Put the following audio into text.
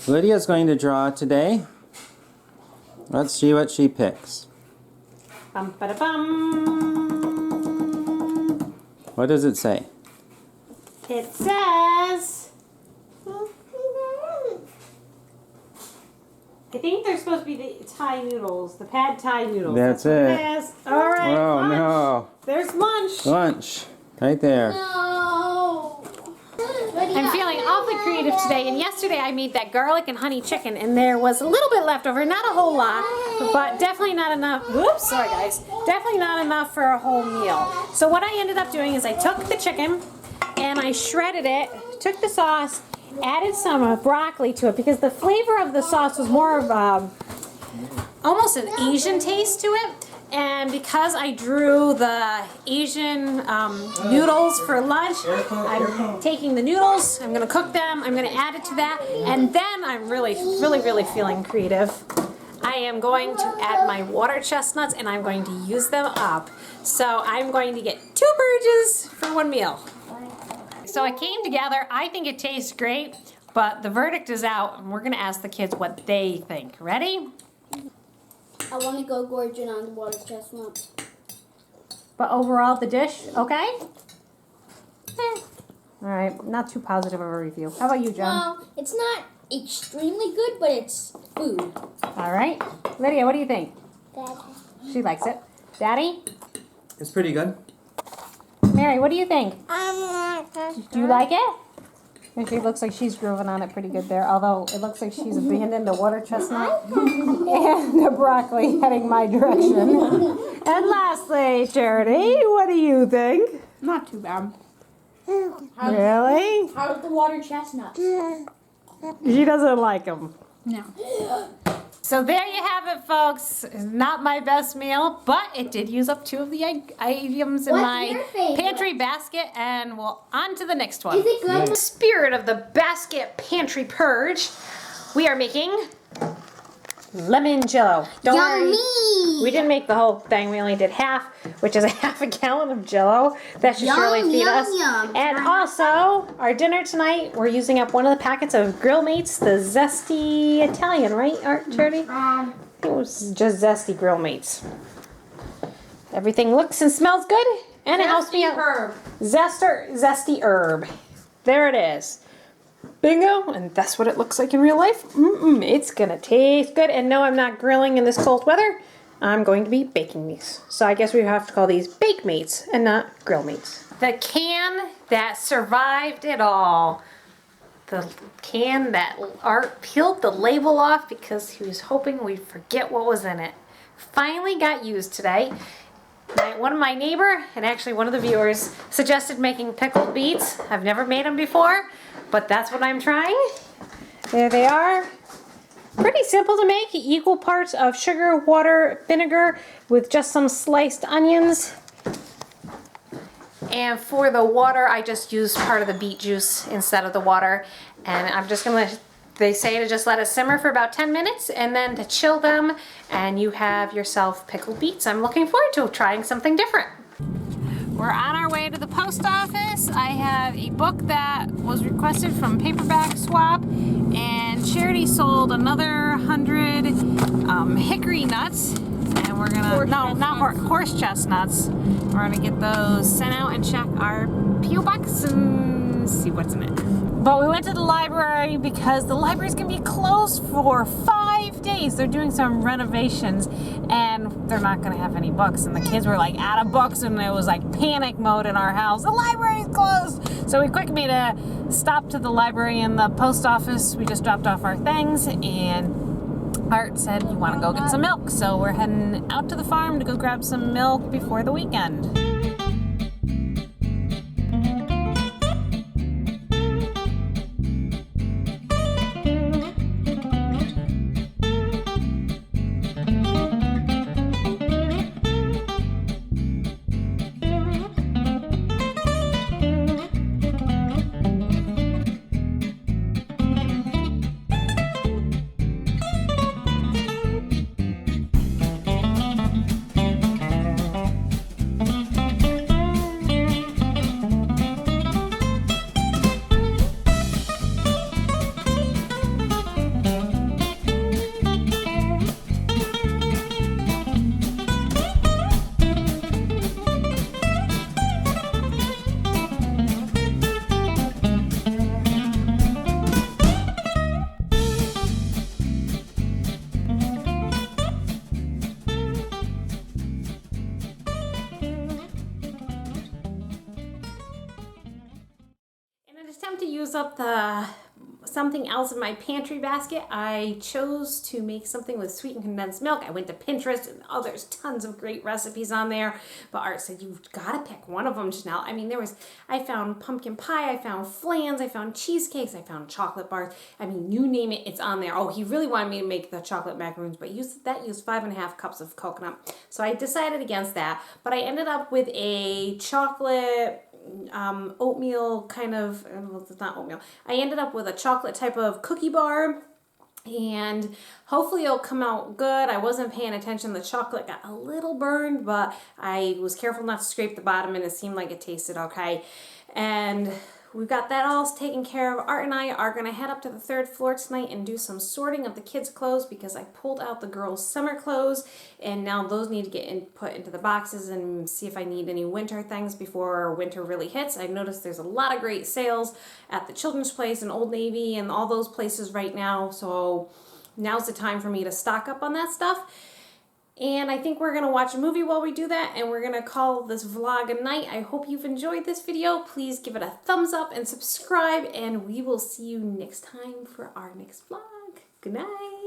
Lydia's going to draw today. Let's see what she picks. Bum, ba, da, bum. What does it say? It says, I think they're supposed to be the Thai noodles, the pad Thai noodles. That's what it. it is. All right. Oh, lunch. no. There's lunch. Lunch. Right there. No. I'm feeling awfully creative today, and yesterday I made that garlic and honey chicken, and there was a little bit left over, not a whole lot, but definitely not enough. Whoops, sorry guys. Definitely not enough for a whole meal. So what I ended up doing is I took the chicken and I shredded it, took the sauce, added some broccoli to it because the flavor of the sauce was more of almost an Asian taste to it. And because I drew the Asian noodles for lunch, I'm taking the noodles, I'm going to cook them, I'm going to add it to that, and then I'm really feeling creative. I am going to add my water chestnuts and I'm going to use them up. So I'm going to get 2 burgers for 1 meal. So it came together. I think it tastes great, but the verdict is out and we're going to ask the kids what they think. Ready? I want to go gorging on the water chestnut. But overall, the dish, okay? All right, not too positive of a review. How about you, John? Well, it's not extremely good, but it's food. All right. Lydia, what do you think? Dad. She likes it. Daddy? It's pretty good. Mary, what do you think? Do you like it? And she looks like she's grooving on it pretty good there, although it looks like she's abandoned the water chestnut and the broccoli heading my direction. And lastly, Charity, what do you think? Not too bad. Really? How's the water chestnut? She doesn't like them. No. So there you have it, folks. Not my best meal, but it did use up 2 of the items in What's my your favorite? pantry basket, and well, on to the next one. Is it good? In the spirit of the basket pantry purge, we are making lemon jello. Don't worry, we didn't make the whole thing. We only did half, which is a half a gallon of jello. That should surely feed us. Yum. And also, our dinner tonight, we're using up one of the packets of Grill Mates, the Zesty Italian, right, Charity? It was just Zesty Grill Mates. Everything looks and smells good, and it helps me out. Herb. Zesty herb. There it is. Bingo, and that's what it looks like in real life. It's gonna taste good, and no, I'm not grilling in this cold weather. I'm going to be baking these. So I guess we have to call these Bake Mates and not Grill Mates. The can that survived it all. The can that Art peeled the label off because he was hoping we'd forget what was in it. Finally got used today. One of my neighbor, and actually one of the viewers, suggested making pickled beets. I've never made them before, but that's what I'm trying. There they are. Pretty simple to make. Equal parts of sugar, water, vinegar with just some sliced onions. And for the water, I just used part of the beet juice instead of the water. And I'm just gonna they say to just let it simmer for about 10 minutes and then to chill them, and you have yourself pickled beets. I'm looking forward to trying something different. We're on our way to the post office. I have a book that was requested from Paperback Swap, and Charity sold another 100 hickory nuts, and we're gonna, horse chestnuts. We're gonna get those sent out and check our P.O. box and see what's in it. But we went to the library because the library's gonna be closed for 5 days. They're doing some renovations and they're not gonna have any books. And the kids were like out of books and it was like panic mode in our house. The library's closed! So we quickly made a stop to the library and the post office. We just dropped off our things and Art said, "You wanna go get some milk?" So we're heading out to the farm to go grab some milk before the weekend. closed up the something else in my pantry basket. I chose to make something with sweetened condensed milk. I went to Pinterest and there's tons of great recipes on there. But Art said, you've got to pick one of them, Janelle. I mean, I found pumpkin pie, I found flans, I found cheesecakes, I found chocolate bars. I mean, you name it, it's on there. Oh, he really wanted me to make the chocolate macaroons, but that used 5.5 cups of coconut. So I decided against that. But I ended up with a chocolate oatmeal kind of, well, it's not oatmeal. I ended up with a chocolate type of cookie bar, and hopefully it'll come out good. I wasn't paying attention. The chocolate got a little burned, but I was careful not to scrape the bottom, and it seemed like it tasted okay. And we've got that all taken care of. Art and I are going to head up to the 3rd floor tonight and do some sorting of the kids' clothes, because I pulled out the girls' summer clothes and now those need to get put into the boxes, and see if I need any winter things before winter really hits. I've noticed there's a lot of great sales at the Children's Place and Old Navy and all those places right now, so now's the time for me to stock up on that stuff. And I think we're going to watch a movie while we do that, and we're going to call this vlog a night. I hope you've enjoyed this video. Please give it a thumbs up and subscribe, and we will see you next time for our next vlog. Good night.